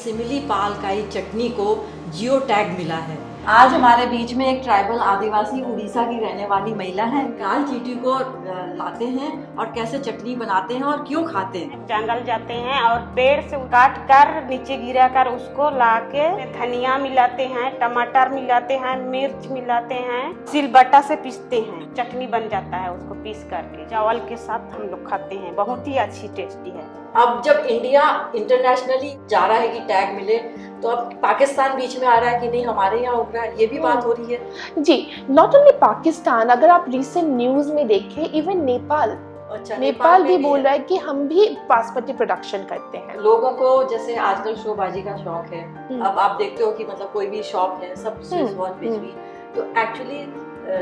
Simile पाल काई चटनी को geo tag मिला है। आज हमारे बीच में एक ट्राइबल आदिवासी उड़ीसा की रहने वाली महिला है। लाल चींटी को लाते हैं और कैसे चटनी बनाते हैं और क्यों खाते हैं। जंगल जाते हैं और पेड़ से काट कर नीचे गिरा कर उसको लाके धनिया मिलाते हैं, टमाटर मिलाते हैं, मिर्च मिलाते हैं, सिलबट्टा से पीसते हैं, चटनी बन जाता है। उसको पीस करके चावल के साथ हम लोग खाते हैं, बहुत ही अच्छी टेस्टी है। अब जब इंडिया इंटरनेशनली जा रहा है कि टैग मिले, तो अब पाकिस्तान बीच में आ रहा है कि नहीं हमारे यहाँ हो रहा है, ये भी बात हो रही है। जी, नॉट ओनली पाकिस्तान, अगर आप रिसेंट न्यूज में देखें, इवन नेपाल नेपाल भी बोल रहा है कि हम भी बासमती प्रोडक्शन करते हैं। लोगों को जैसे आजकल शोबाजी का शौक है, अब आप देखते हो कि मतलब कोई भी शॉप है सब स्विस वॉच बेच रही, तो actually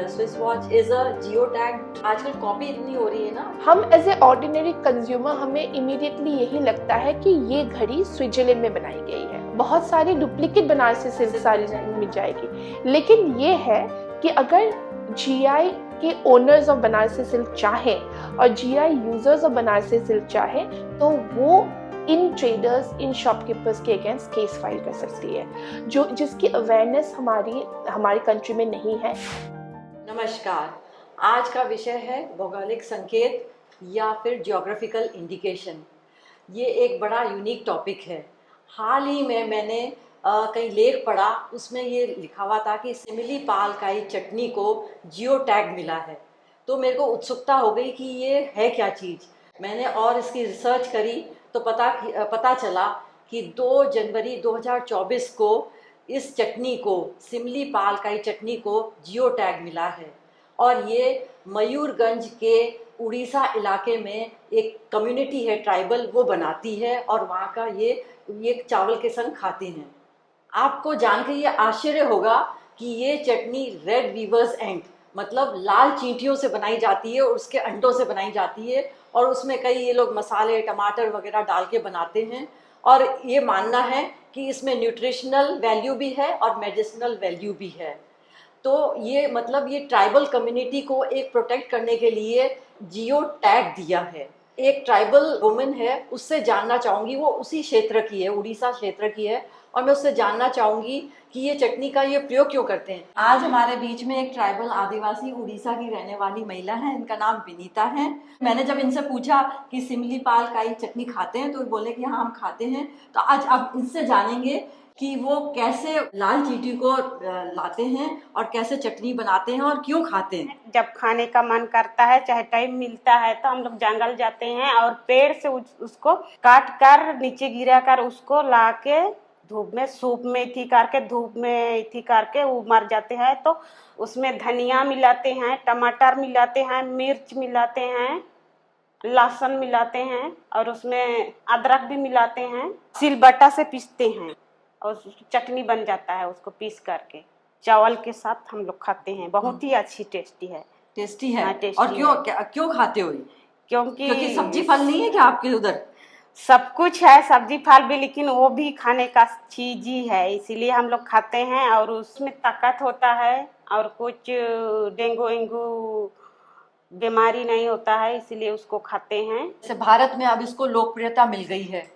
Swiss watch is a geo tag. आजकल कॉपी इतनी हो रही है ना, हम एज ए ऑर्डिनरी कंज्यूमर हमें इमीडिएटली यही लगता है कि ये घड़ी स्विट्जरलैंड में बनाई गई है, बहुत सारी डुप्लीकेट बनारसी सिल्क साड़ी मिल जाएगी। लेकिन ये है कि अगर जीआई के ओनर्स ऑफ बनारसी सिल्क चाहें और GI users of Banarasi silk चाहें, तो वो इन ट्रेडर्स, इन शॉपकीपर्स के अगेंस्ट केस फाइल कर सकती है, जो जिसकी अवेयरनेस हमारी कंट्री में नहीं है। नमस्कार, आज का विषय है भौगोलिक संकेत या फिर जियोग्राफिकल इंडिकेशन। ये एक बड़ा यूनिक टॉपिक है। हाल ही में मैंने कई लेख पढ़ा, उसमें ये लिखा हुआ था कि सिमिली पाल काई चटनी को जियो टैग मिला है। तो मेरे को उत्सुकता हो गई कि ये है क्या चीज़। मैंने और इसकी रिसर्च करी तो पता चला कि 2 जनवरी 2024 को इस चटनी को, सिमली पाल काई चटनी को जियो टैग मिला है। और ये मयूरगंज के उड़ीसा इलाके में एक कम्युनिटी है ट्राइबल, वो बनाती है और वहाँ का ये चावल के संग खाते हैं। आपको जानकर ये आश्चर्य होगा कि ये चटनी रेड वीवर्स एंट मतलब लाल चींटियों से बनाई जाती है और उसके अंडों से बनाई जाती है, और उसमें कई ये लोग मसाले टमाटर वगैरह डाल के बनाते हैं। और ये मानना है कि इसमें न्यूट्रिशनल वैल्यू भी है और मेडिसिनल वैल्यू भी है। तो ये मतलब ये ट्राइबल कम्युनिटी को एक प्रोटेक्ट करने के लिए जियो टैग दिया है। एक ट्राइबल वुमेन है, उससे जानना चाहूँगी, वो उसी क्षेत्र की है, उड़ीसा क्षेत्र की है, और मैं उससे जानना चाहूँगी कि ये चटनी का ये प्रयोग क्यों करते हैं। आज हमारे बीच में एक ट्राइबल आदिवासी उड़ीसा की रहने वाली महिला है, इनका नाम विनीता है। मैंने जब इनसे पूछा कि सिमली पाल काई चटनी खाते हैं, तो बोले कि हाँ हम खाते हैं। तो आज अब इनसे जानेंगे कि वो कैसे लाल चींटी को लाते हैं और कैसे चटनी बनाते हैं और क्यों खाते हैं। जब खाने का मन करता है, चाहे टाइम मिलता है, तो हम लोग जंगल जाते हैं और पेड़ से उसको काट कर नीचे गिरा कर उसको लाके धूप में सूप में इथी करके धूप में इथी करके वो मर जाते हैं। तो उसमें धनिया मिलाते हैं, टमाटर मिलाते हैं, मिर्च मिलाते हैं, लहसुन मिलाते हैं और उसमें अदरक भी मिलाते हैं, सिलबट्टा से पीसते हैं और चटनी बन जाता है। उसको पीस करके चावल के साथ हम लोग खाते हैं, बहुत ही अच्छी टेस्टी है। टेस्टी है। हाँ, टेस्टी और क्यों खाते हो? क्योंकि सब्जी फल नहीं है क्या आपके उधर? सब कुछ है, सब्जी फल भी, लेकिन वो भी खाने का चीज ही है, इसीलिए हम लोग खाते हैं। और उसमें ताकत होता है और कुछ डेंगू वेंगू बीमारी नहीं होता है, इसीलिए उसको खाते हैं। जैसे भारत में अब इसको लोकप्रियता मिल गई है,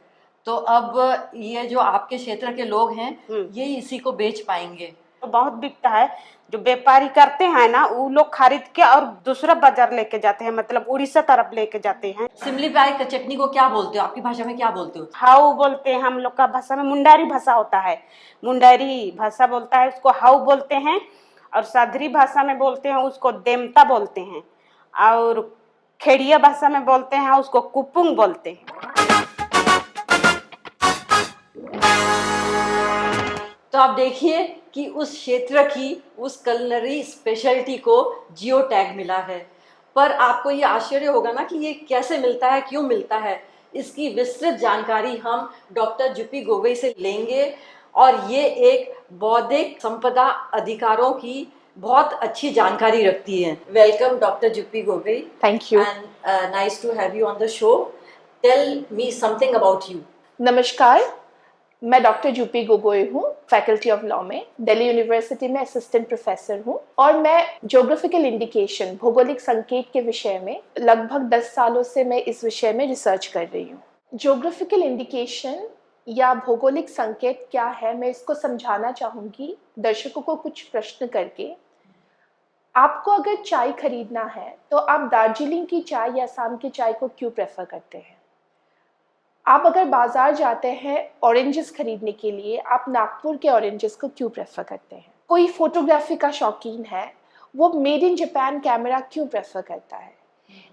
तो अब ये जो आपके क्षेत्र के लोग हैं ये इसी को बेच पाएंगे। तो बहुत बिकता है। जो व्यापारी करते हैं ना, वो लोग खरीद के और दूसरा बाजार लेके जाते हैं, मतलब उड़ीसा तरफ लेके जाते हैं। सिमली पाल की चटनी को क्या बोलते हो? आपकी भाषा में क्या बोलते हो? हाउ बोलते हैं, हम लोग का भाषा में मुंडारी भाषा होता है, मुंडारी भाषा बोलता है उसको हाउ बोलते हैं। और सादरी भाषा में बोलते हैं उसको देमता बोलते हैं, और खेड़िया भाषा में बोलते हैं उसको कुपुंग बोलते हैं। तो आप देखिए कि उस क्षेत्र की उस कलनरी स्पेशलिटी को जियो टैग मिला है। पर आपको ये आश्चर्य होगा ना कि ये कैसे मिलता है, क्यों मिलता है। इसकी विस्तृत जानकारी हम डॉक्टर जुपी गोगोई से लेंगे, और ये एक बौद्धिक संपदा अधिकारों की बहुत अच्छी जानकारी रखती है। Welcome doctor Jupi Gogoi. Thank you and nice to have you on the show. Tell me something about you. नमस्कार, मैं डॉक्टर जुपी गोगोई हूँ, फैकल्टी ऑफ लॉ में, दिल्ली यूनिवर्सिटी में असिस्टेंट प्रोफेसर हूँ, और मैं ज्योग्राफिकल इंडिकेशन, भौगोलिक संकेत के विषय में लगभग 10 सालों से मैं इस विषय में रिसर्च कर रही हूँ। ज्योग्राफिकल इंडिकेशन या भौगोलिक संकेत क्या है, मैं इसको समझाना चाहूँगी दर्शकों को कुछ प्रश्न करके। आपको अगर चाय खरीदना है तो आप दार्जिलिंग की चाय या असम की चाय को क्यों प्रेफर करते हैं? आप अगर बाजार जाते हैं ऑरेंजेस खरीदने के लिए, आप नागपुर के ऑरेंजेस को क्यों प्रेफर करते हैं? कोई फोटोग्राफी का शौकीन है, वो मेड इन जापान कैमरा क्यों प्रेफर करता है?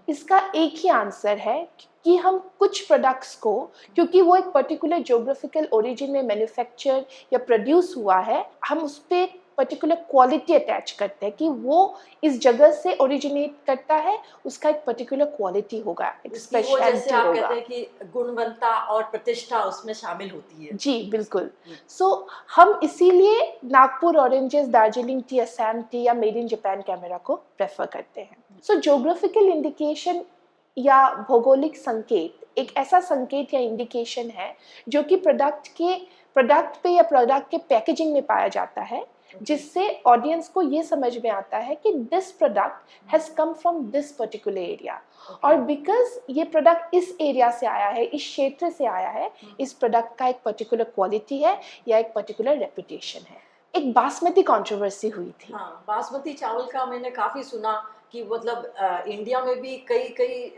इसका एक ही आंसर है कि हम कुछ प्रोडक्ट्स को, क्योंकि वो एक पर्टिकुलर ज्योग्राफिकल ओरिजिन में मैन्युफैक्चर या प्रोड्यूस हुआ है, हम उस पर पर्टिकुलर क्वालिटी अटैच करते हैं कि वो इस जगह से ओरिजिनेट करता है, उसका एक पर्टिकुलर क्वालिटी होगा, एक उसकी वो जैसे स्पेशलिटी आप होगा। कहते हैं कि गुणवत्ता और प्रतिष्ठा उसमें शामिल होती है। जी बिल्कुल। सो हम इसीलिए Nagpur oranges, Darjeeling T, Assam T या मेड इन जापान कैमरा को प्रेफर करते हैं। सो ज्योग्राफिकल इंडिकेशन या भौगोलिक संकेत एक ऐसा संकेत या इंडिकेशन है जो कि प्रोडक्ट पे या प्रोडक्ट के पैकेजिंग में पाया जाता है, जिससे ऑडियंस को ये समझ में आता है कि this product has come from this particular area, और बिकॉज ये प्रोडक्ट इस एरिया से आया है, इस क्षेत्र से आया है, इस प्रोडक्ट का एक पर्टिकुलर क्वालिटी है या एक पर्टिकुलर रेपुटेशन है। एक बासमती कंट्रोवर्सी हुई थी। हाँ, बासमती चावल का मैंने काफी सुना कि मतलब इंडिया में भी कई कई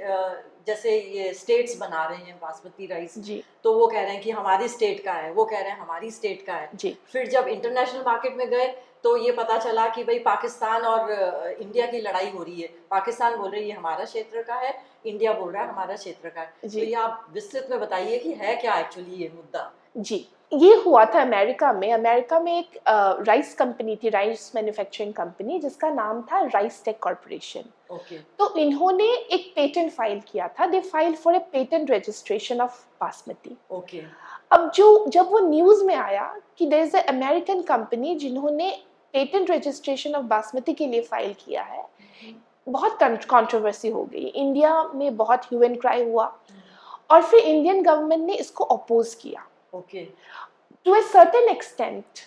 जैसे ये स्टेट्स बना रहे हैं बासमती राइस, जी तो वो कह रहे हैं कि हमारी स्टेट का है, वो कह रहे हैं हमारी स्टेट का है। जी फिर जब इंटरनेशनल मार्केट में गए तो ये पता चला कि भाई पाकिस्तान और इंडिया की लड़ाई हो रही है। पाकिस्तान बोल रही है हमारा क्षेत्र का है, इंडिया बोल रहा है हमारा क्षेत्र का है। जी। तो ये आप विस्तृत में बताइए कि है क्या एक्चुअली ये मुद्दा। जी, ये हुआ था अमेरिका में। अमेरिका में एक राइस कंपनी थी, राइस मैन्युफैक्चरिंग कंपनी, जिसका नाम था राइस टेक कॉर्पोरेशन। ओके तो इन्होंने एक पेटेंट फाइल किया था। They file for a patent registration of basmati. Okay अब जब वो न्यूज़ में आया कि there is a American company जिन्होंने पेटेंट रजिस्ट्रेशन ऑफ बासमती के लिए फाइल किया है, बहुत कंट्रोवर्सी हो गई। इंडिया में बहुत ह्यू एंड क्राई हुआ, और फिर इंडियन गवर्नमेंट ने इसको अपोज किया। Okay to a certain extent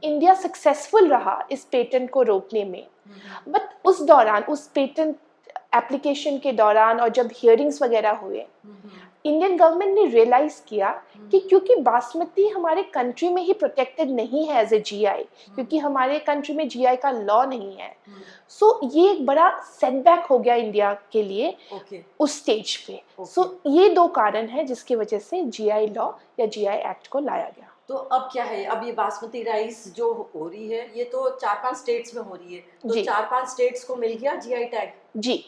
India successful रहा इस पेटेंट को रोकने में, बट उस दौरान, उस पेटेंट एप्लीकेशन के दौरान और जब हियरिंग्स वगैरह हुए, इंडियन गवर्नमेंट ने रियलाइज किया कि क्योंकि बासमती हमारे कंट्री में ही प्रोटेक्टेड नहीं है एज ए जीआई, क्योंकि हमारे कंट्री में जीआई का लॉ नहीं है, सो ये एक बड़ा सेटबैक हो गया इंडिया के लिए उस स्टेज पे। सो ये दो कारण हैं जिसकी वजह से जीआई लॉ या जीआई एक्ट को लाया गया। तो अब क्या है, अब ये बासमती राइस जो हो रही है ये तो 4-5 स्टेट्स में हो रही है, तो जी। 4-5 स्टेट्स को मिल गया जीआई टैग? जी,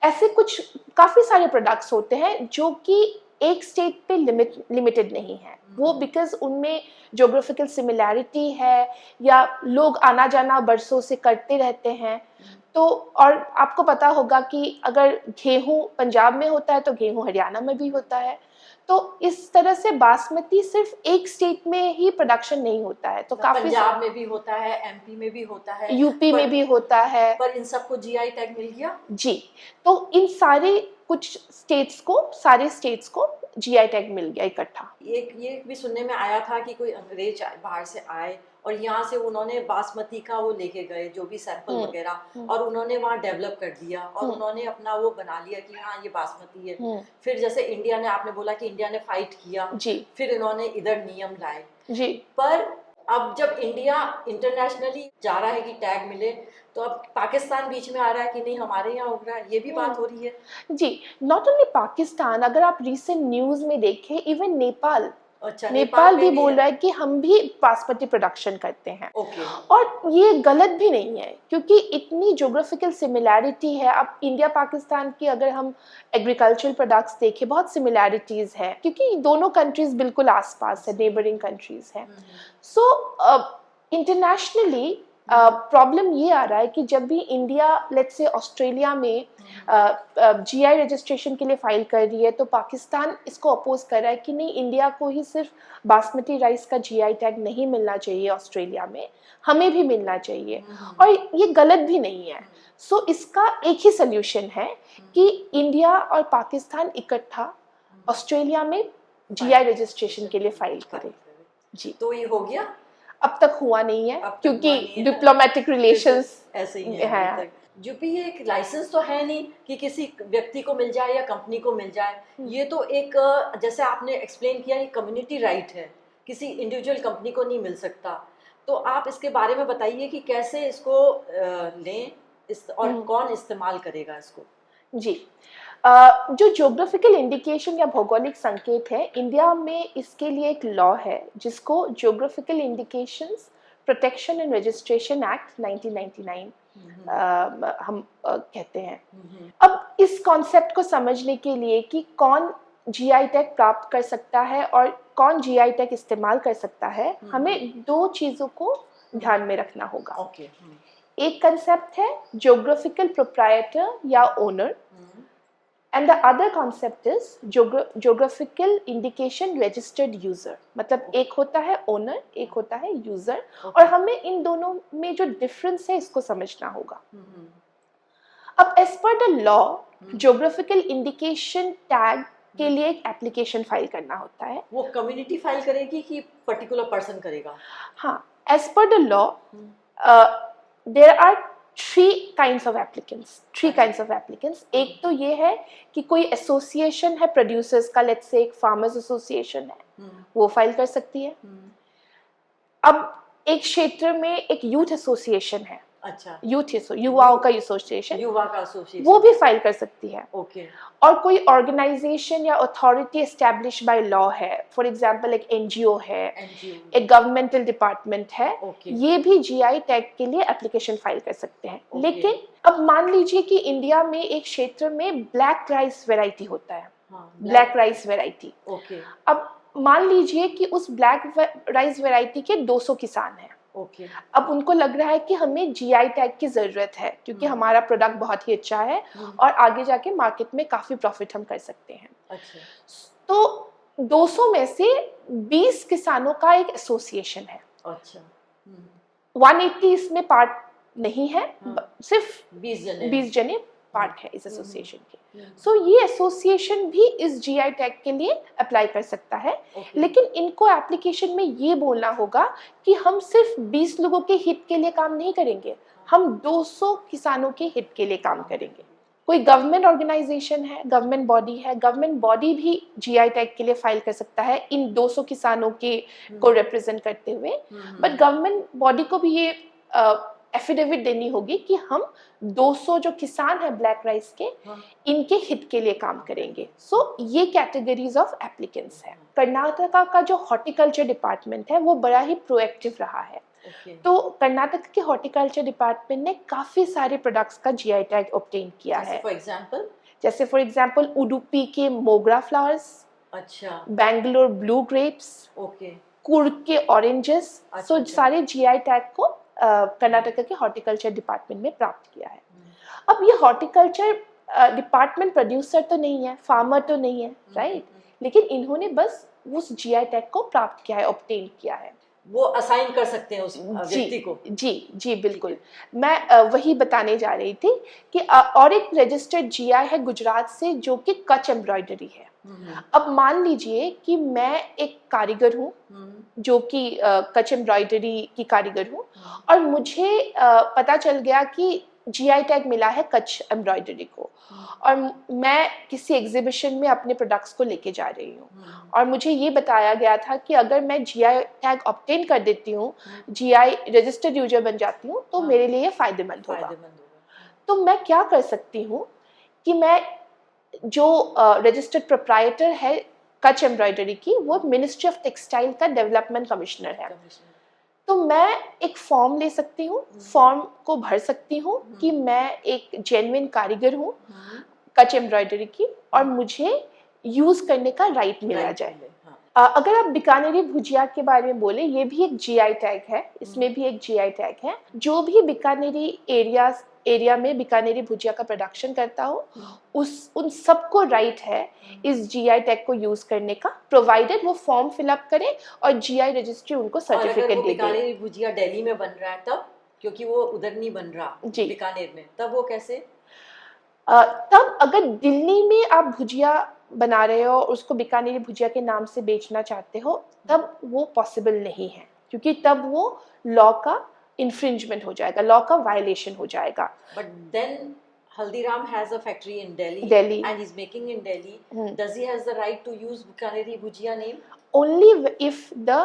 ऐसे कुछ काफ़ी सारे प्रोडक्ट्स होते हैं जो कि एक स्टेट पे लिमिटेड नहीं है, वो बिकॉज उनमें ज्योग्राफिकल सिमिलैरिटी है या लोग आना जाना बरसों से करते रहते हैं। तो और आपको पता होगा कि अगर गेहूं पंजाब में होता है तो गेहूं हरियाणा में भी होता है, तो इस तरह से बासमती सिर्फ एक स्टेट में ही प्रोडक्शन नहीं होता है, तो काफी पंजाब में भी होता है, एमपी में भी होता है, यूपी में भी होता है। पर इन सबको जीआई टैग मिल गया। जी, तो इन सारे स्टेट्स को जीआई टैग मिल गया इकट्ठा। ये भी सुनने में आया था कि कोई अंग्रेज बाहर से आए और यहाँ से उन्होंने बासमती का वो लेके गए जो भी सैंपल वगैरह, और उन्होंने वहाँ डेवलप कर दिया और उन्होंने अपना वो बना लिया कि हाँ ये बासमती है। फिर जैसे इंडिया ने, आपने बोला कि इंडिया ने फाइट किया जी, फिर इन्होंने इधर नियम लाए जी। पर अब जब इंडिया इंटरनेशनली जा रहा है कि टैग मिले, तो अब पाकिस्तान बीच में आ रहा है कि नहीं हमारे यहाँ उग रहा है, ये भी बात हो रही है। जी, नॉट ओनली पाकिस्तान, अगर आप रिसेंट न्यूज में देखें, इवन नेपाल, अच्छा, नेपाल भी बोल रहा है कि हम भी बासमती प्रोडक्शन करते हैं। ओके। और ये गलत भी नहीं है, क्योंकि इतनी ज्योग्राफिकल सिमिलैरिटी है। अब इंडिया पाकिस्तान की अगर हम एग्रीकल्चरल प्रोडक्ट्स देखें, बहुत सिमिलैरिटीज है, क्योंकि दोनों कंट्रीज बिल्कुल आसपास है, नेबरिंग कंट्रीज हैं। सो इंटरनेशनली प्रॉब्लम ये आ रहा है कि जब भी इंडिया लेट्स से ऑस्ट्रेलिया में जीआई रजिस्ट्रेशन के लिए फाइल कर रही है, तो पाकिस्तान इसको अपोज कर रहा है कि नहीं, इंडिया को ही सिर्फ बासमती राइस का जीआई टैग नहीं मिलना चाहिए ऑस्ट्रेलिया में, हमें भी मिलना चाहिए, और ये गलत भी नहीं है। सो इसका एक ही सोल्यूशन है कि इंडिया और पाकिस्तान इकट्ठा ऑस्ट्रेलिया में जीआई रजिस्ट्रेशन के लिए फाइल करें। जी, तो ये हो गया? अब तक हुआ नहीं है, क्योंकि डिप्लोमेटिक रिलेशंस ऐसे ही है। जो भी ये एक लाइसेंस तो है नहीं कि किसी व्यक्ति को मिल जाए या कंपनी को मिल जाए, ये तो एक जैसे आपने एक्सप्लेन किया, ये कम्युनिटी राइट है किसी इंडिविजुअल कंपनी को नहीं मिल सकता। तो आप इसके बारे में बताइए कि कैसे इसको लें और कौन इस्तेमाल करेगा इसको। जी, जो ज्योग्राफिकल इंडिकेशन या भौगोलिक संकेत है, इंडिया में इसके लिए एक लॉ है जिसको geographical indications protection and registration act 1999 हम कहते हैं। अब इस कॉन्सेप्ट को समझने के लिए कि कौन जीआई टैग प्राप्त कर सकता है और कौन जीआई टैग इस्तेमाल कर सकता है, हमें दो चीज़ों को ध्यान में रखना होगा। ओके। एक कंसेप्ट है ज्योग्राफिकल प्रोप्राइटर या owner, and the other concept is geographical indication registered user. मतलब एक होता है ओनर, एक होता है यूजर, और हमें इन दोनों में जो डिफरेंस है इसको समझना होगा। अब as per the law, geographical indication tag के लिए एक एप्लीकेशन फाइल करना होता है। वो कम्युनिटी फाइल करेगी कि पर्टिकुलर पर्सन करेगा? हाँ, as per the law there are three kinds of applicants. एक तो ये है कि कोई एसोसिएशन है प्रोड्यूसर्स का, लेट्स से एक फार्मर्स एसोसिएशन है, वो फाइल कर सकती है। अब एक क्षेत्र में एक यूथ एसोसिएशन है, अच्छा, युवाओं का एसोसिएशन, वो भी फाइल कर सकती है। ओके। और कोई ऑर्गेनाइजेशन या अथॉरिटी एस्टैब्लिश बाय लॉ है, फॉर एग्जांपल एक एनजीओ है, एक गवर्नमेंटल डिपार्टमेंट है, ये भी जीआई टैग के लिए एप्लीकेशन फाइल कर सकते हैं। लेकिन अब मान लीजिए कि इंडिया में एक क्षेत्र में ब्लैक राइस वैरायटी होता है, ब्लैक राइस वैरायटी। अब मान लीजिए कि उस ब्लैक राइस वैरायटी के 200 किसान हैं। अब उनको लग रहा है कि हमें जीआई टैग की जरूरत है क्योंकि हमारा प्रोडक्ट बहुत ही अच्छा है और आगे जाके मार्केट में काफी प्रॉफिट हम कर सकते हैं। अच्छा। तो 200 में से 20 किसानों का एक एसोसिएशन है। अच्छा। 180 इसमें पार्ट नहीं है, सिर्फ 20 जने पार्ट है इस एसोसिएशन के। सो ये एसोसिएशन भी इस जीआई टैग के लिए अप्लाई कर सकता है। लेकिन इनको एप्लीकेशन में ये बोलना होगा कि हम सिर्फ 20 लोगों के हित के लिए काम नहीं करेंगे, हम 200 किसानों के हित के लिए काम करेंगे। कोई गवर्नमेंट ऑर्गेनाइजेशन है, गवर्नमेंट बॉडी है, गवर्नमेंट बॉडी भी जीआई टैग के लिए फाइल कर सकता है इन 200 किसानों के को रिप्रेजेंट करते हुए। बट गवर्नमेंट बॉडी को भी ये एफिडेविट देनी होगी कि हम 200 जो किसान हैं ब्लैक राइस के, इनके हित के लिए काम करेंगे। सो ये कैटेगरीज ऑफ एप्लीकेंट्स हैं। कर्नाटका का जो हॉर्टिकल्चर डिपार्टमेंट है वो बड़ा ही प्रोएक्टिव रहा है। तो कर्नाटक के हॉर्टिकल्चर डिपार्टमेंट ने काफी सारे प्रोडक्ट्स का जीआई टैग ऑब्टेन किया है। जैसे फॉर एग्जांपल उडुपी के मोगरा फ्लावर्स, अच्छा, बैंगलोर ब्लू ग्रेप्स, कुर्ग के ऑरेंजेस, सो सारे जीआई टैग को कर्नाटक के हॉर्टिकल्चर डिपार्टमेंट में प्राप्त किया है। अब ये हॉर्टिकल्चर डिपार्टमेंट प्रोड्यूसर तो नहीं है, फार्मर तो नहीं है, राइट? लेकिन इन्होंने बस उस जीआई टैग को प्राप्त किया है, ऑब्टेन किया है। वो असाइन कर सकते हैं उस व्यक्ति को। जी बिल्कुल। मैं वही बताने जा रही थी कि और एक रजिस्टर्ड जीआई है गुजरात से जो कि कच्छ एम्ब्रॉयडरी है। अब मान लीजिए कि मैं एक कारीगर हूँ जो कि कच्छ एम्ब्रॉयडरी की कारीगर हूँ और मुझे पता चल गया कि जीआई टैग मिला है कच्छ एम्ब्रॉयडरी को और मैं किसी एग्जीबिशन में अपने प्रोडक्ट्स को लेके जा रही हूँ और मुझे ये बताया गया था कि अगर मैं जीआई टैग ऑब्टेन कर देती हूँ, जीआई रजिस्टर्ड यूजर बन जाती हूँ, तो मेरे लिए फायदेमंद होगा। तो मैं क्या कर सकती हूँ कि मैं जो रजिस्टर्ड प्रोप्राइटर है कच्छ एम्ब्रॉयडरी की, वो मिनिस्ट्री ऑफ टेक्सटाइल का डेवलपमेंट कमिश्नर है। तो मैं एक फॉर्म ले सकती हूँ, फॉर्म को भर सकती हूँ कि मैं एक जेन्युइन कारीगर हूँ कच्छ एम्ब्रॉयडरी की और मुझे यूज करने का राइट मिला जाए। अगर आप बीकानेरी भुजिया के बारे में बोले, ये भी एक जीआई टैग है, इसमें भी एक जीआई टैग है। जो भी बीकानेरी एरिया में बीकानेरी भुजिया का प्रोडक्शन करता हो, उन सबको राइट है इस जीआई टैग को यूज करने का, प्रोवाइडेड वो फॉर्म फिलअप करें और जीआई रजिस्ट्री उनको सर्टिफिकेट दे दे। बीकानेरी भुजिया दिल्ली में बन रहा है तब, क्योंकि वो उधर नहीं बन रहा बीकानेर में, तब वो कैसे? तब अगर दिल्ली में आप भुजिया बना रहे हो और उसको बीकानेरी भुजिया के नाम से बेचना चाहते हो, तब वो पॉसिबल नहीं है क्योंकि तब वो लॉ का इन्फ्रिंजमेंट हो जाएगा, लॉ का वायलेशन हो जाएगा। But then Haldiram has a factory in Delhi and he's making in Delhi. Does he has the right to use Bikaneri Bhujia name? only if the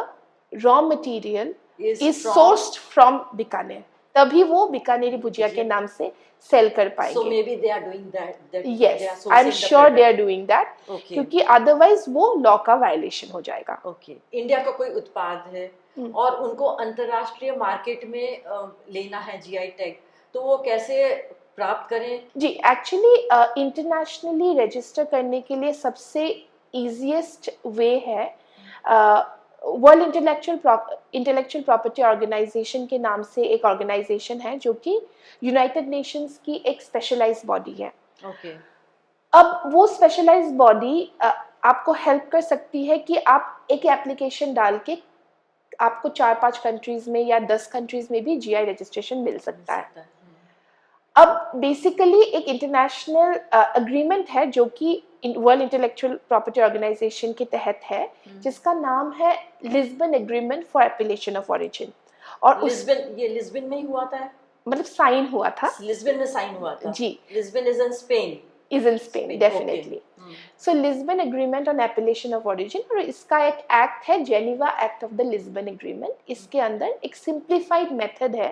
raw material Is is from- sourced from Bikaner, तभी वो बीकानेरी भुजिया के नाम से cell कर So पाएंगे. maybe they are doing that. They are Yes, sourcing I'm the sure they are product. doing that. Okay. क्योंकि otherwise वो law का वायलेशन हो जाएगा. ओके, इंडिया का कोई उत्पाद है और उनको अंतर्राष्ट्रीय मार्केट में लेना है जीआई टैग, तो वो कैसे प्राप्त करें? जी, एक्चुअली इंटरनेशनली रजिस्टर करने के लिए सबसे इजीएस्ट वे है वर्ल्ड इंटेलेक्चुअल प्रॉपर्टी ऑर्गेनाइजेशन के नाम से एक ऑर्गेनाइजेशन है जो कि यूनाइटेड नेशंस की एक स्पेशलाइज्ड बॉडी है. ओके. अब वो स्पेशलाइज्ड बॉडी आपको हेल्प कर सकती है कि आप एक एप्लीकेशन डाल के आपको 4-5 कंट्रीज में या 10 कंट्रीज में भी जीआई रजिस्ट्रेशन मिल सकता है. अब बेसिकली एक इंटरनेशनल अग्रीमेंट है जो कि वर्ल्ड इंटेलेक्चुअल प्रॉपर्टी ऑर्गेनाइजेशन के तहत है, जिसका नाम है Lisbon agreement for एपिलेशन of origin. और ये लिस्बन में ही हुआ था, मतलब साइन हुआ था. लिस्बन में साइन हुआ था जी. Lisbon is in Spain. is in Spain, definitely. So Lisbon Agreement on Appellation of Origin, और इसका एक एक्ट है Geneva act of the Lisbon agreement. इसके अंदर एक सिंप्लीफाइड मेथड है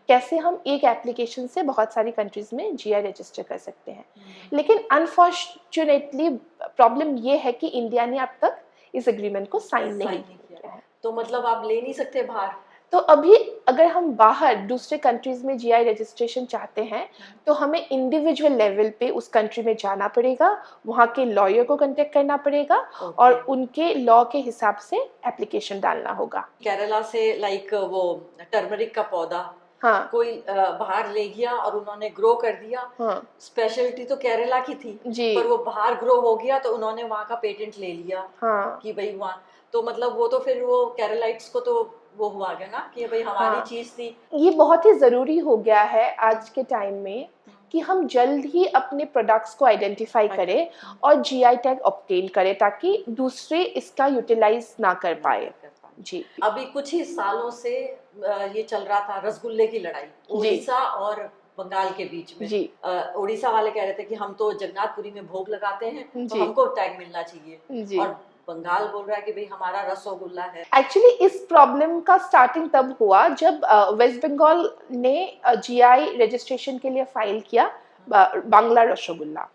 कैसे हम एक एप्लीकेशन से बहुत सारी कंट्रीज में जीआई रजिस्टर कर सकते हैं. लेकिन अनफॉर्चुनेटली प्रॉब्लम ये है कि इंडिया ने अब तक इस एग्रीमेंट को साइन नहीं किया है. तो मतलब आप ले नहीं सकते बाहर. तो अभी अगर हम बाहर दूसरे कंट्रीज में जीआई रजिस्ट्रेशन चाहते हैं तो हमें इंडिविजुअल लेवल पे उस कंट्री में जाना पड़ेगा, वहाँ के लॉयर को कांटेक्ट करना पड़ेगा और उनके लॉ के हिसाब से एप्लीकेशन डालना होगा. केरला से लाइक वो टर्मरिक का पौधा, हाँ, कोई बाहर ले गया और उन्होंने ग्रो कर दिया. हाँ, स्पेशलिटी तो केरला की थी जी, पर वो बाहर ग्रो हो गया तो उन्होंने वहाँ का पेटेंट ले लिया. हाँ, कि भाई वहाँ तो मतलब वो तो फिर वो केरलाइट्स को तो वो हुआ गया ना कि भाई हमारी हाँ. चीज थी. ये बहुत ही ज़रूरी हो गया है आज के टाइम में कि हम जल्द ही अपने प्रोडक्ट्स को आइडेंटिफाई करें और जीआई टैग ऑब्टेन करें ताकि दूसरे इसका यूटिलाइज ना कर पाए. जी. अभी कुछ ही सालों से ये चल रहा था रसगुल्ले की लड़ाई उड़ीसा और बंगाल के बीच में. जी. उड़ीसा वाले कह रहे थे कि हम तो जगन्नाथपुरी में भोग लगाते हैं तो जी. हमको टैग मिलना चाहिए. जी. और बंगाल बोल रहा है कि भाई हमारा रसगुल्ला है. एक्चुअली इस प्रॉब्लम का स्टार्टिंग तब हुआ जब वेस्ट बंगाल ने जीआई रजिस्ट्रेशन के लिए फाइल किया बांग्ला रसगुल्ला.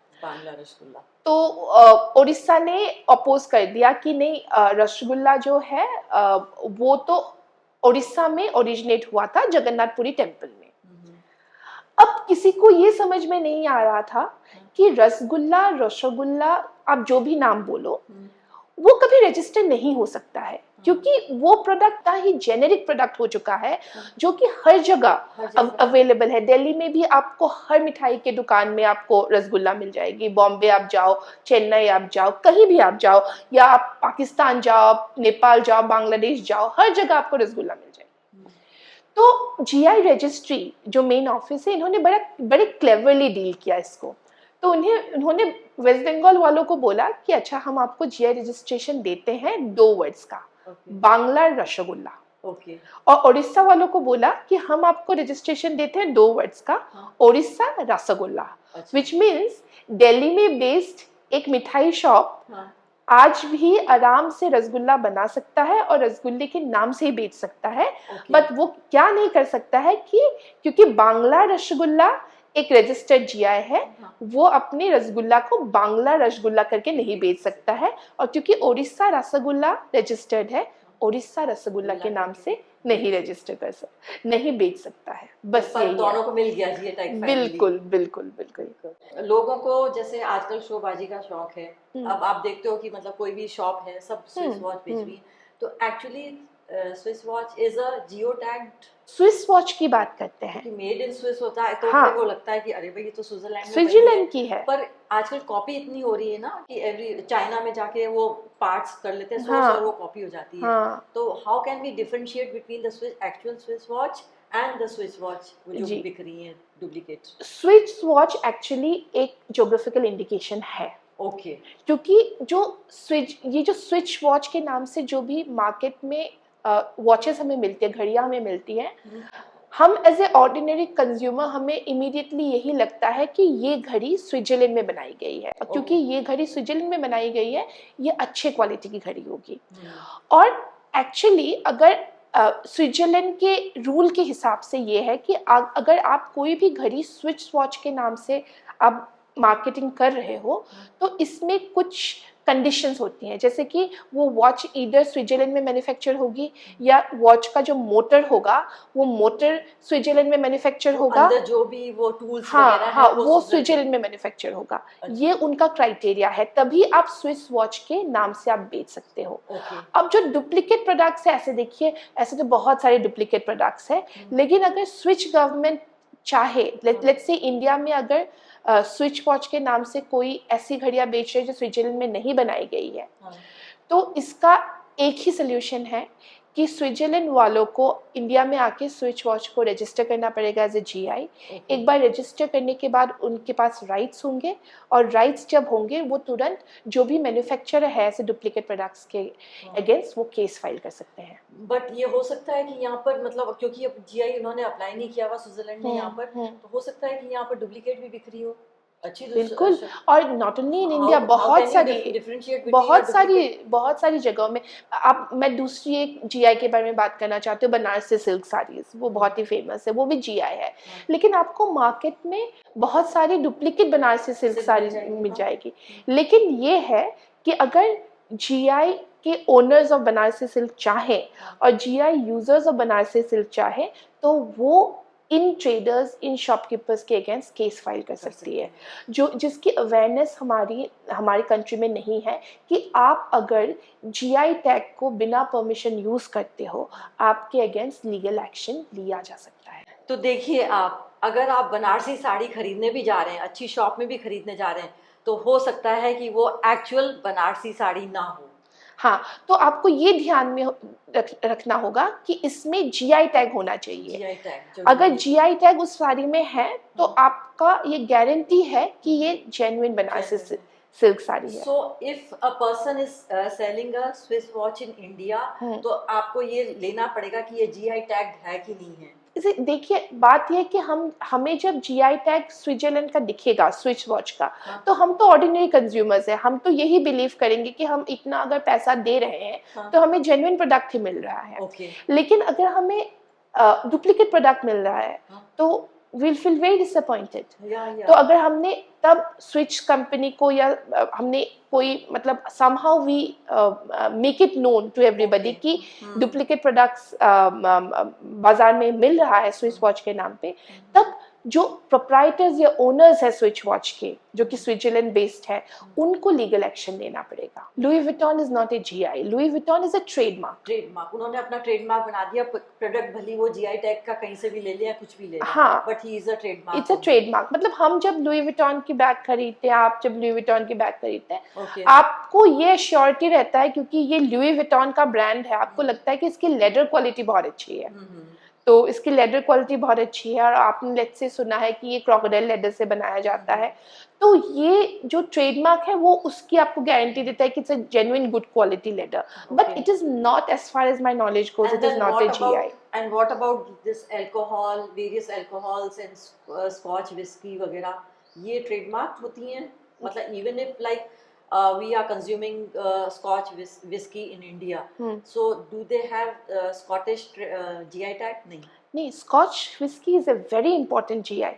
तो उड़ीसा ने अपोज कर दिया कि नहीं, रसगुल्ला जो है वो तो उड़ीसा में ओरिजिनेट हुआ था जगन्नाथपुरी टेम्पल में. अब किसी को ये समझ में नहीं आ रहा था कि रसगुल्ला आप जो भी नाम बोलो वो कभी रजिस्टर नहीं हो सकता है क्योंकि वो प्रोडक्ट का ही जेनेरिक प्रोडक्ट हो चुका है जो कि हर जगह अवेलेबल है. दिल्ली में भी आपको हर मिठाई के दुकान में आपको रसगुल्ला मिल जाएगी. बॉम्बे आप जाओ, चेन्नई आप जाओ, कहीं भी आप जाओ, या आप पाकिस्तान जाओ, नेपाल जाओ, बांग्लादेश जाओ, हर जगह आपको रसगुल्ला मिल जाएगी. तो जीआई रजिस्ट्री जो मेन ऑफिस है, इन्होंने बड़े क्लेवरली डील किया इसको. तो उन्होंने वेस्ट बंगाल वालों को बोला कि अच्छा हम आपको जीआई रजिस्ट्रेशन देते हैं 2 वर्ड्स का, बांग्ला रसगुल्ला. और उड़ीसा वालों को बोला कि हम आपको रजिस्ट्रेशन देते हैं 2 वर्ड्स का, उड़ीसा रसगुल्ला. विच मीन्स दिल्ली में बेस्ड एक मिठाई शॉप आज भी आराम से रसगुल्ला बना सकता है और रसगुल्ले के नाम से ही बेच सकता है. बट वो क्या नहीं कर सकता है कि क्योंकि बांग्ला रसगुल्ला एक रजिस्टर्ड जीआई है, वो अपने रसगुल्ला को बांग्ला रसगुल्ला करके नहीं बेच सकता है. और क्योंकि उड़ीसा रसगुल्ला रजिस्टर्ड है, उड़ीसा रसगुल्ला के नाम से नहीं रजिस्टर कर सकता, नहीं बेच सकता है. बस यही दोनों को मिल गया जी टैग. बिल्कुल बिल्कुल बिल्कुल. लोगों को जैसे आजकल शोबाजी का शौक है. अब आप देखते हो कि मतलब कोई भी शॉप है सब स्विस वॉच बेच रही है. तो actually Swiss watch is a Jio tagged. Swiss watch की बात करते हैं कि मेड इन स्विस होता है तो हाँ. वो लगता है कि अरे भाई ये तो स्विट्जरलैंड की है. पर आजकल कॉपी इतनी हो रही है ना कि एवरी चाइना में जाके वो पार्ट्स कर लेते हैं हाँ. और वो कॉपी हो जाती है. हाँ. तो how can we differentiate between the actual Swiss watch and the Swiss watch जो बिक रही है डुप्लीकेट? स्विस वॉच एक्चुअली एक ज्योग्राफिकल इंडिकेशन है. ओके. क्योंकि ये जो स्विच वॉच के नाम से जो भी मार्केट में वॉचेस हमें मिलती है, घड़ियां हमें मिलती हैं, हम एज ए ऑर्डिनरी कंज्यूमर हमें इमीडिएटली यही लगता है कि ये घड़ी स्विट्जरलैंड में बनाई गई है, क्योंकि ये घड़ी स्विट्जरलैंड में बनाई गई है, ये अच्छे क्वालिटी की घड़ी होगी। और एक्चुअली अगर स्विट्जरलैंड के रूल के हिसाब से ये है कि अगर आप कोई भी घड़ी स्विस वॉच के नाम से आप मार्केटिंग कर रहे हो तो इसमें कुछ कंडीशंस होती हैं, जैसे कि वो वॉच ईदर स्विट्जरलैंड में मैन्युफैक्चर होगी या वॉच का जो मोटर होगा वो मोटर स्विट्जरलैंड में मैन्युफैक्चर होगा, अंदर जो भी वो टूल्स हाँ वगैरह हाँ है वो स्विट्जरलैंड में मैन्युफैक्चर होगा। ये उनका क्राइटेरिया है, तभी आप स्विस वॉच के नाम से आप बेच सकते हो। अब जो डुप्लीकेट प्रोडक्ट्स है, ऐसे देखिए, ऐसे तो बहुत सारे डुप्लीकेट प्रोडक्ट्स है, लेकिन अगर स्विच गवर्नमेंट चाहे, लेट्स से इंडिया में अगर स्विच वॉच के नाम से कोई ऐसी घड़ियां बेच रहे जो स्विट्जरलैंड में नहीं बनाई गई है, तो इसका एक ही सोल्यूशन है कि स्विट्जरलैंड वालों को इंडिया में आके स्विच वॉच को रजिस्टर करना पड़ेगा एज ए जीआई। एक बार रजिस्टर करने के बाद उनके पास राइट्स होंगे, और राइट्स जब होंगे वो तुरंत जो भी मैन्युफैक्चरर है ऐसे डुप्लीकेट प्रोडक्ट्स के अगेंस्ट वो केस फाइल कर सकते हैं। बट ये हो सकता है कि यहाँ पर मतलब क्योंकि अब जीआई उन्होंने अप्लाई नहीं किया हुआ स्विट्जरलैंड में यहाँ पर, तो हो सकता है कि यहाँ पर डुप्लीकेट भी बिक रही हो। अच्छी बिल्कुल, और नॉट ओनली इन इंडिया, बहुत सारी जगहों में। आप, मैं दूसरी एक जीआई के बारे में बात करना चाहती हूँ, बनारसी सिल्क साड़ीज, वो बहुत ही फेमस है, वो भी जीआई है। लेकिन आपको मार्केट में बहुत सारी डुप्लीकेट बनारसी सिल्क साड़ीज मिल जाएगी, लेकिन ये है कि अगर जीआई के ओनर्स ऑफ बनारसी सिल्क चाहे और GI users of Banarasi silk चाहे तो वो इन ट्रेडर्स, इन शॉपकीपर्स के अगेंस्ट केस फाइल कर सकती है, जो जिसकी अवेयरनेस हमारी कंट्री में नहीं है कि आप अगर जीआई टैग को बिना परमिशन यूज करते हो आपके अगेंस्ट लीगल एक्शन लिया जा सकता है। तो देखिए, आप अगर आप बनारसी साड़ी खरीदने भी जा रहे हैं, अच्छी शॉप में भी खरीदने जा रहे हैं, तो हो सकता है कि वो एक्चुअल बनारसी साड़ी ना हो। हाँ, तो आपको ये ध्यान में रखना होगा कि इसमें जीआई टैग होना चाहिए। जीआई टैग, अगर जीआई टैग उस साड़ी में है तो आपका ये गारंटी है कि ये जेन्युइन बनारसी सिल्क साड़ी है। So if a person is selling a Swiss watch in India, तो आपको ये लेना पड़ेगा कि ये जीआई टैग है कि नहीं है। इसे देखिए, बात यह है कि हमें जब जीआई टैग स्विट्जरलैंड का दिखेगा स्विस वॉच का, तो हम तो ऑर्डिनरी कंज्यूमर्स हैं, हम तो यही बिलीव करेंगे कि हम इतना अगर पैसा दे रहे हैं तो हमें जेन्युइन प्रोडक्ट ही मिल रहा है। लेकिन अगर हमें डुप्लीकेट प्रोडक्ट मिल रहा है तो we'll feel very disappointed। तो अगर हमने तब स्विच कंपनी को या हमने कोई मतलब somehow we make it known to everybody कि डुप्लीकेट प्रोडक्ट्स बाजार में मिल रहा है स्विस वॉच के नाम पे, तब जो प्रोप्राइटर्स या ओनर्स है स्विच वॉच के जो कि स्विट्जरलैंड बेस्ड है उनको लीगल एक्शन लेना पड़ेगा। Louis Vuitton is not a GI, Louis Vuitton is a trademark. उन्होंने अपना ट्रेडमार्क बना दिया, प्रोडक्ट भली वो जीआई टैग का कहीं से भी ले लिया, कुछ भी ले लिया, हाँ, but he is a trademark. It's a trademark. मतलब हम जब लुई विटॉन की बैग खरीदते हैं, आप जब लुई विटॉन की बैग खरीदते हैं, आपको ये श्योरिटी रहता है क्योंकि ये लुई विटॉन का ब्रांड है, आपको लगता है कि इसकी लेदर क्वालिटी बहुत अच्छी है, तो इसकी लेदर क्वालिटी बहुत अच्छी है, और आपने लेट्स से सुना है कि ये क्रोकोडाइल लेदर से बनाया जाता है, तो ये जो ट्रेडमार्क है वो उसकी आपको गारंटी देता है कि it's a genuine good quality leather, but it is not, as far as my knowledge goes, it is not a GI. And what about this alcohol, various alcohols and Scotch whisky वगैरह, ये trademark होती हैं? मतलब even if like we are consuming Scotch whiskey in India, so do they have Scottish GI tag? नहीं, Scotch whiskey is a very important GI।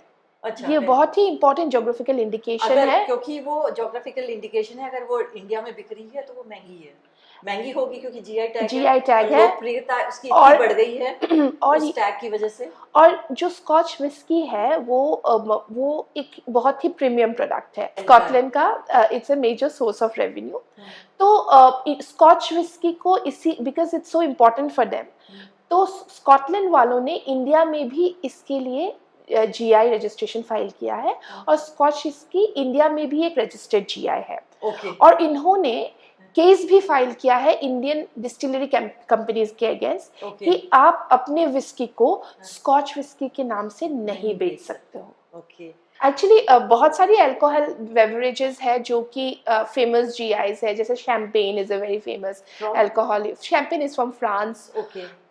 अच्छा, ये बहुत ही important geographical indication है, क्योंकि वो geographical indication है, अगर वो इंडिया में बिक रही है तो वो महंगी होगी क्योंकि जीआई टैग है, लोकप्रियता उसकी इतनी बढ़ गई है और उस टैग की वजह से। और जो स्कॉच विस्की है वो एक बहुत ही प्रीमियम प्रोडक्ट है स्कॉटलैंड का, it's a major source of revenue. तो स्कॉच विस्की को इसी because it's so important for them, तो स्कॉटलैंड वालों ने इंडिया में भी इसके लिए जीआई रजिस्ट्रेशन फाइल किया है, और स्कॉच विस्की इंडिया में भी एक रजिस्टर्ड जीआई है। और इन्होंने केस भी फाइल किया है इंडियन डिस्टिलरी कंपनीज के अगेंस्ट कि आप अपने विस्की को स्कॉच विस्की के नाम से नहीं बेच सकते हो। एक्चुअली बहुत सारी अल्कोहल बेवरेजेस है जो कि फेमस जीआईज है, जैसे champagne is a very famous alcohol, champagne is from France,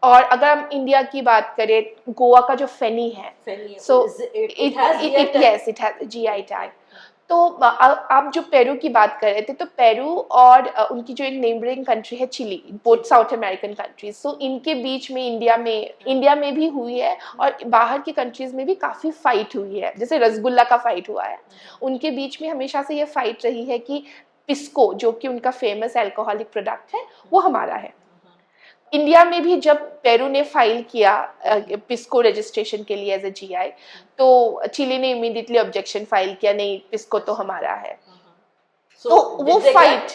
और अगर हम इंडिया की बात करें, गोवा का जो फेनी है, so it has GI tag. तो आप जो पेरू की बात कर रहे थे, तो पेरू और उनकी जो एक नेबरिंग कंट्री है Chile, both South American countries, so इनके बीच में इंडिया में भी हुई है और बाहर की कंट्रीज में भी काफ़ी फाइट हुई है। जैसे रसगुल्ला का फाइट हुआ है, उनके बीच में हमेशा से ये फाइट रही है कि पिस्को, जो कि उनका फेमस अल्कोहलिक प्रोडक्ट है, वो हमारा है। इंडिया में भी जब पेरू ने फाइल किया पिस्को रजिस्ट्रेशन के लिए एज ए GI, तो चिली ने इमीडिएटली ऑब्जेक्शन फाइल किया, नहीं पिस्को तो हमारा है। तो वो फाइट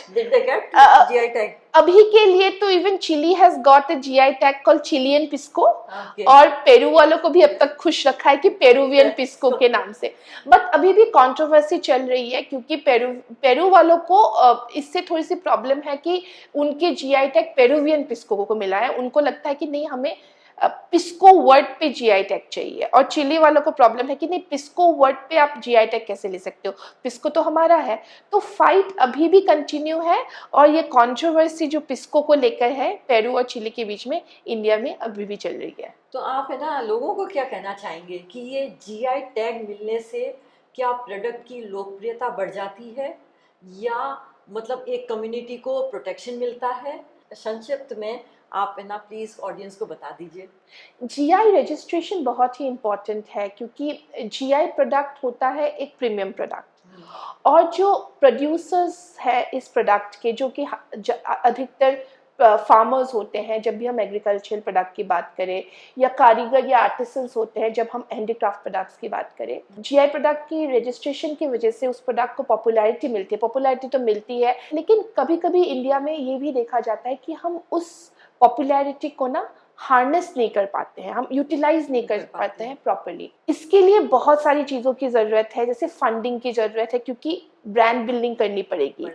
GI टैग अभी के लिए तो even Chile has got a GI tag called Chilean pisco, और पेरू वालों को भी अब तक खुश रखा है कि पेरुवियन पिस्को के नाम से। बट अभी भी कंट्रोवर्सी चल रही है, क्योंकि पेरू वालों को इससे थोड़ी सी प्रॉब्लम है कि उनके GI टैग पेरुवियन पिस्को को मिला है। उनको लगता है कि नहीं, हमें पिस्को वर्ड पे GI टैग चाहिए, और चिली वालों को प्रॉब्लम है कि नहीं, पिस्को वर्ड पे आप GI टैग कैसे ले सकते हो, पिस्को तो हमारा है। तो फाइट अभी भी कंटिन्यू है, और ये कंट्रोवर्सी जो पिस्को को लेकर है पेरू और चिली के बीच में, इंडिया में अभी भी चल रही है। तो आप है ना लोगों को क्या कहना चाहेंगे कि ये GI टैग मिलने से क्या प्रोडक्ट की लोकप्रियता बढ़ जाती है, या मतलब एक कम्युनिटी को प्रोटेक्शन मिलता है? संक्षिप्त में आप है ना प्लीज ऑडियंस को बता दीजिए। GI रजिस्ट्रेशन बहुत ही इम्पोर्टेंट है, क्योंकि GI प्रोडक्ट होता है एक प्रीमियम प्रोडक्ट, और जो प्रोड्यूसर्स है इस प्रोडक्ट के, जो कि अधिकतर फार्मर्स होते हैं, जब भी हम एग्रीकल्चरल प्रोडक्ट की बात करें, या कारीगर या आर्टिसंस होते हैं जब हम हैंडीक्राफ्ट प्रोडक्ट्स की बात करें, GI प्रोडक्ट की रजिस्ट्रेशन की वजह से उस प्रोडक्ट को पॉपुलैरिटी मिलती है। पॉपुलैरिटी तो मिलती है, लेकिन कभी कभी इंडिया में ये भी देखा जाता है कि हम उस पॉपुलैरिटी को ना हार्नेस नहीं कर पाते हैं, हम यूटिलाइज नहीं कर पाते हैं प्रॉपर्ली। इसके लिए बहुत सारी चीज़ों की ज़रूरत है, जैसे फंडिंग की ज़रूरत है, क्योंकि ब्रांड बिल्डिंग करनी पड़ेगी।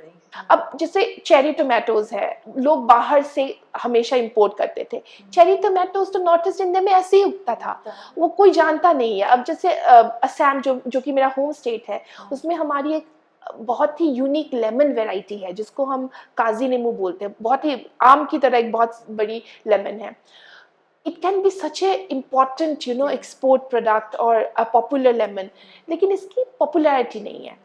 अब जैसे चेरी टोमेटोज है, लोग बाहर से हमेशा इंपोर्ट करते थे। चेरी टोमेटोज तो नॉर्थ ईस्ट इंडिया में ऐसे ही उगता था, वो कोई जानता नहीं है। अब जैसे असम, जो कि मेरा होम स्टेट है, उसमें हमारी एक बहुत ही यूनिक लेमन वैरायटी है, जिसको हम काजी नींबू बोलते हैं। बहुत ही आम की तरह एक बहुत बड़ी लेमन है। It can be such A important export product और अ पॉपुलर लेमन, लेकिन इसकी पॉपुलैरिटी नहीं है।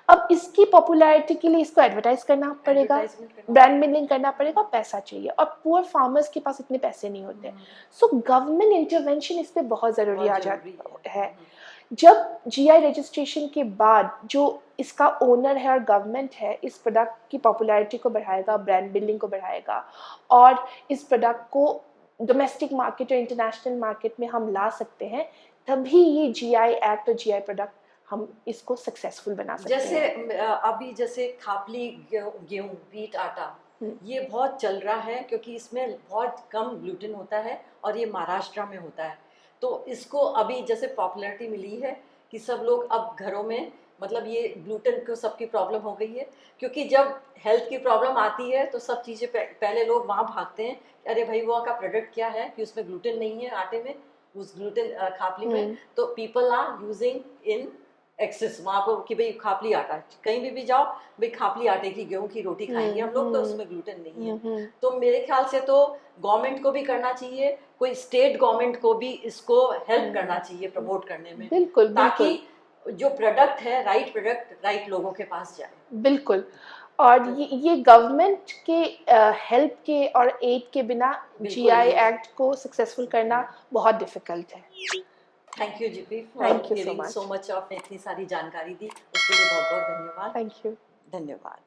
अब इसकी पॉपुलैरिटी के लिए इसको एडवर्टाइज करना पड़ेगा, ब्रांड बिल्डिंग करना पड़ेगा, पैसा चाहिए, और पुअर फार्मर्स के पास इतने पैसे नहीं होते। सो गवर्नमेंट इंटरवेंशन इस पे बहुत ज़रूरी आ जाता है। जब GI रजिस्ट्रेशन के बाद जो इसका ओनर है और गवर्नमेंट है, इस प्रोडक्ट की पॉपुलैरिटी को बढ़ाएगा, ब्रांड बिल्डिंग को बढ़ाएगा, और इस प्रोडक्ट को डोमेस्टिक मार्केट और इंटरनेशनल मार्केट में हम ला सकते हैं, तभी ये GI एक्ट और GI प्रोडक्ट हम इसको सक्सेसफुल बना सकते हैं। जैसे अभी जैसे खापली गेहूं, व्हीट आटा, ये बहुत चल रहा है, क्योंकि इसमें बहुत कम ग्लूटेन होता है और ये महाराष्ट्र में होता है। तो इसको अभी जैसे पॉपुलैरिटी मिली है कि सब लोग अब घरों में, मतलब ये ग्लूटेन को सबकी प्रॉब्लम हो गई है, क्योंकि जब हेल्थ की प्रॉब्लम आती है तो सब चीज़ें पहले लोग वहाँ भागते हैं, अरे भाई वहाँ का प्रोडक्ट क्या है कि उसमें ग्लूटेन नहीं है आटे में, उस ग्लूटेन खापली में। तो people are using in excess वहाँ पर कि भाई खापली आटा, कहीं भी जाओ भाई खापली आटे की गेहूं की रोटी खाएंगे हम लोग, तो उसमें ग्लूटेन नहीं है। तो मेरे ख्याल से तो गवर्नमेंट को भी करना चाहिए, कोई स्टेट गवर्नमेंट को भी इसको हेल्प करना चाहिए प्रमोट करने में, बिल्कुल, ताकि जो प्रोडक्ट है, राइट प्रोडक्ट राइट लोगों के पास जाए। बिल्कुल। और ये गवर्नमेंट के हेल्प के और एड के बिना GI एक्ट को सक्सेसफुल करना बहुत डिफिकल्ट है। Thank you GP, thank you so much. आपने इतनी सारी जानकारी दी, उसके लिए बहुत बहुत धन्यवाद। Thank you. धन्यवाद।